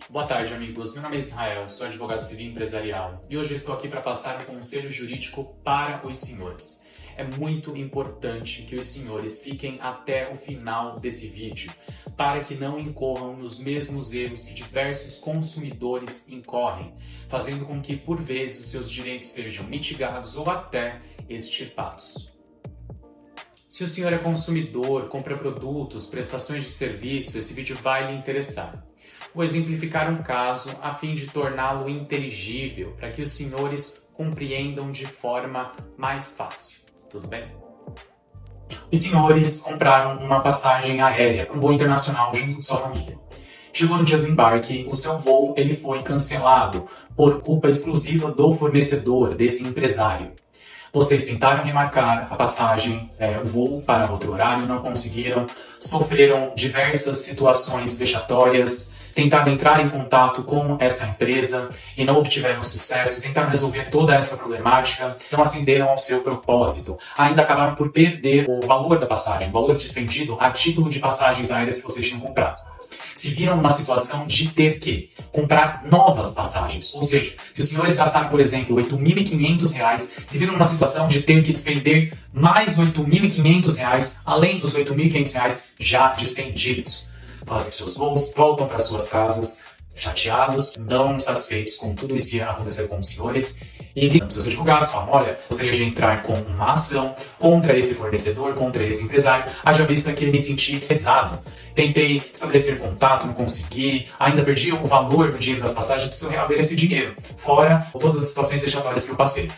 Boa tarde, amigos. Meu nome é Israel, sou advogado civil empresarial e hoje eu estou aqui para passar um conselho jurídico para os senhores. É muito importante que os senhores fiquem até o final desse vídeo para que não incorram nos mesmos erros que diversos consumidores incorrem, fazendo com que, por vezes, os seus direitos sejam mitigados ou até extirpados. Se o senhor é consumidor, compra produtos, prestações de serviço, esse vídeo vai lhe interessar. Vou exemplificar um caso a fim de torná-lo inteligível, para que os senhores compreendam de forma mais fácil. Tudo bem? Os senhores compraram uma passagem aérea para um voo internacional junto com sua família. Chegou no dia do embarque, o seu voo ele foi cancelado por culpa exclusiva do fornecedor, desse empresário. Vocês tentaram remarcar a passagem, o voo para outro horário, não conseguiram, sofreram diversas situações vexatórias, tentaram entrar em contato com essa empresa e não obtiveram sucesso, tentaram resolver toda essa problemática, não atenderam ao seu propósito. Ainda acabaram por perder o valor da passagem, o valor despendido a título de passagens aéreas que vocês tinham comprado. Se viram numa situação de ter que comprar novas passagens. Ou seja, se os senhores gastaram, por exemplo, R$ 8.500, se viram numa situação de ter que despender mais R$ 8.500, além dos R$ 8.500 já despendidos. Fazem seus voos, voltam para suas casas, chateados, não satisfeitos com tudo isso que aconteceu com os senhores, e ligam seus advogados, falam, olha, gostaria de entrar com uma ação contra esse fornecedor, contra esse empresário, haja vista que me senti lesado. Tentei estabelecer contato, não consegui, ainda perdi o valor do dinheiro das passagens, preciso reaver esse dinheiro, fora todas as situações vexatórias que eu passei.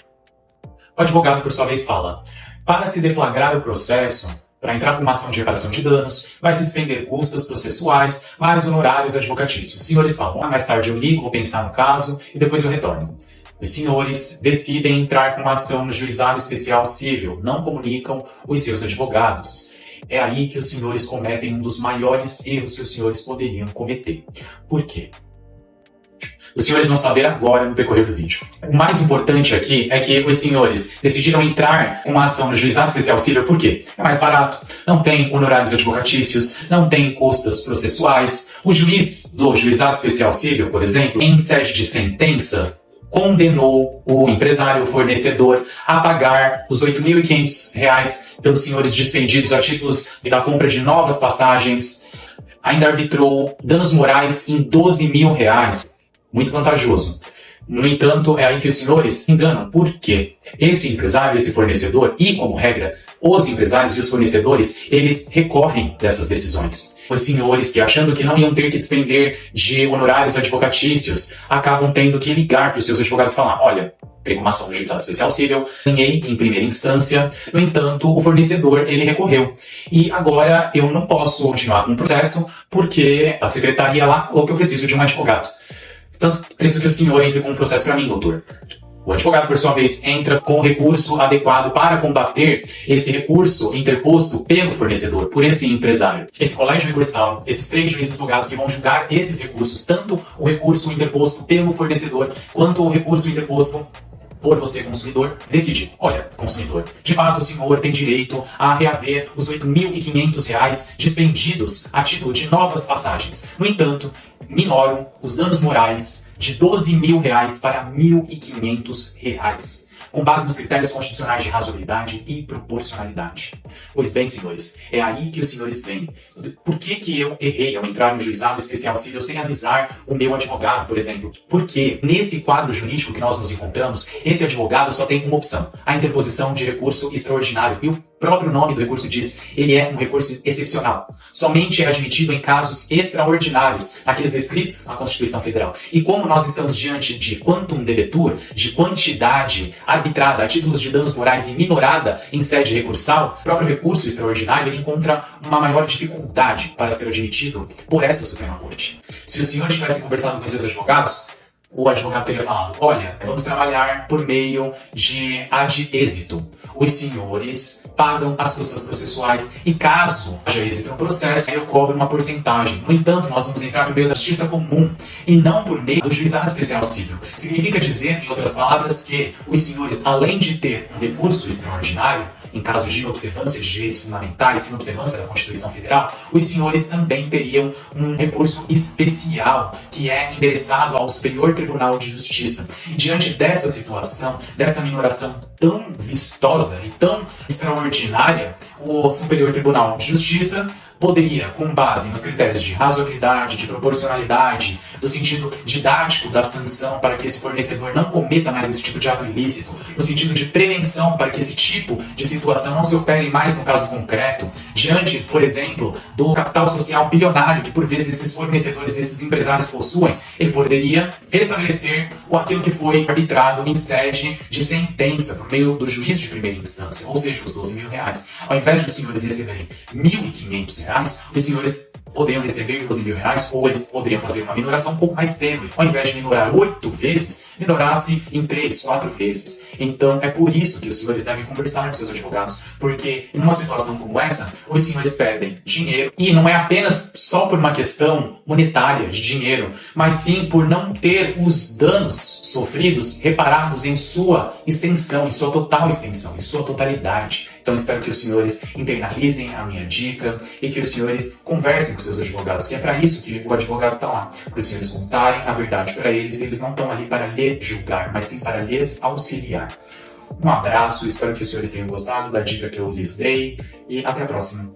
O advogado, por sua vez, fala, para se deflagrar o processo, para entrar com uma ação de reparação de danos, vai se despender custas processuais, vários honorários advocatícios. Os senhores falam, mais tarde eu ligo, vou pensar no caso e depois eu retorno. Os senhores decidem entrar com uma ação no juizado especial civil, não comunicam os seus advogados. É aí que os senhores cometem um dos maiores erros que os senhores poderiam cometer. Por quê? Os senhores vão saber agora no decorrer do vídeo. O mais importante aqui é que os senhores decidiram entrar com uma ação no juizado especial civil por quê? É mais barato, não tem honorários advocatícios, não tem custas processuais. O juiz do juizado especial civil, por exemplo, em sede de sentença, condenou o empresário, o fornecedor, a pagar os R$ 8.500 pelos senhores despendidos a títulos da compra de novas passagens. Ainda arbitrou danos morais em R$ 12.000. Muito vantajoso. No entanto, é aí que os senhores se enganam. Por quê? Esse empresário, esse fornecedor, e como regra, os empresários e os fornecedores, eles recorrem dessas decisões. Os senhores que, achando que não iam ter que despender de honorários advocatícios, acabam tendo que ligar para os seus advogados e falar, olha, tem uma ação no juizado especial civil, ganhei em primeira instância, no entanto, o fornecedor, ele recorreu. E agora eu não posso continuar com o processo, porque a secretaria lá falou que eu preciso de um advogado. Portanto, preciso que o senhor entre com um processo para mim, doutor. O advogado, por sua vez, entra com o recurso adequado para combater esse recurso interposto pelo fornecedor, por esse empresário. Esse colégio recursal, esses 3 juízes advogados que vão julgar esses recursos, tanto o recurso interposto pelo fornecedor, quanto o recurso interposto por você, consumidor, decide. Olha, consumidor, de fato o senhor tem direito a reaver os R$ 8.500 despendidos a título de novas passagens. No entanto, minoram os danos morais de R$ 12.000 para R$ 1.500, com base nos critérios constitucionais de razoabilidade e proporcionalidade. Pois bem, senhores, é aí que os senhores vêm. Por que eu errei ao entrar no juizado especial civil sem avisar o meu advogado, por exemplo? Porque nesse quadro jurídico que nós nos encontramos, esse advogado só tem uma opção, a interposição de recurso extraordinário. E o próprio nome do recurso diz, ele é um recurso excepcional. Somente é admitido em casos extraordinários, aqueles descritos na Constituição Federal. E como nós estamos diante de quantum debetur, de quantidade arbitrada a títulos de danos morais e minorada em sede recursal, o próprio recurso extraordinário ele encontra uma maior dificuldade para ser admitido por essa Suprema Corte. Se os senhores tivessem conversado com seus advogados, o advogado teria falado, olha, vamos trabalhar por meio de ad êxito. Os senhores pagam as custas processuais e caso haja êxito no processo, eu cobro uma porcentagem. No entanto, nós vamos entrar por meio da justiça comum e não por meio do juizado especial civil. Significa dizer, em outras palavras, que os senhores, além de ter um recurso extraordinário, em caso de inobservância de direitos fundamentais, inobservância da Constituição Federal, os senhores também teriam um recurso especial que é endereçado ao Superior Tribunal de Justiça. E diante dessa situação, dessa minoração tão vistosa e tão extraordinária, o Superior Tribunal de Justiça poderia, com base nos critérios de razoabilidade, de proporcionalidade, do sentido didático da sanção para que esse fornecedor não cometa mais esse tipo de ato ilícito, no sentido de prevenção para que esse tipo de situação não se opere mais no caso concreto, diante, por exemplo, do capital social bilionário que por vezes esses fornecedores, esses empresários possuem, ele poderia restabelecer aquilo que foi arbitrado em sede de sentença por meio do juiz de primeira instância, ou seja, os R$12.000. Ao invés de os senhores receberem R$1.500, os senhores poderiam receber R$12.000, ou eles poderiam fazer uma minoração um pouco mais tênue. Ao invés de minorar 8 vezes, minorasse em 3, 4 vezes. Então, é por isso que os senhores devem conversar com seus advogados, porque em uma situação como essa, os senhores perdem dinheiro, e não é apenas só por uma questão monetária de dinheiro, mas sim por não ter os danos sofridos reparados em sua extensão, em sua total extensão, em sua totalidade. Então, espero que os senhores internalizem a minha dica e que os senhores conversem com seus advogados, que é para isso que o advogado está lá, para os senhores contarem a verdade para eles. Eles não estão ali para lhe julgar, mas sim para lhes auxiliar. Um abraço, espero que os senhores tenham gostado da dica que eu lhes dei e até a próxima.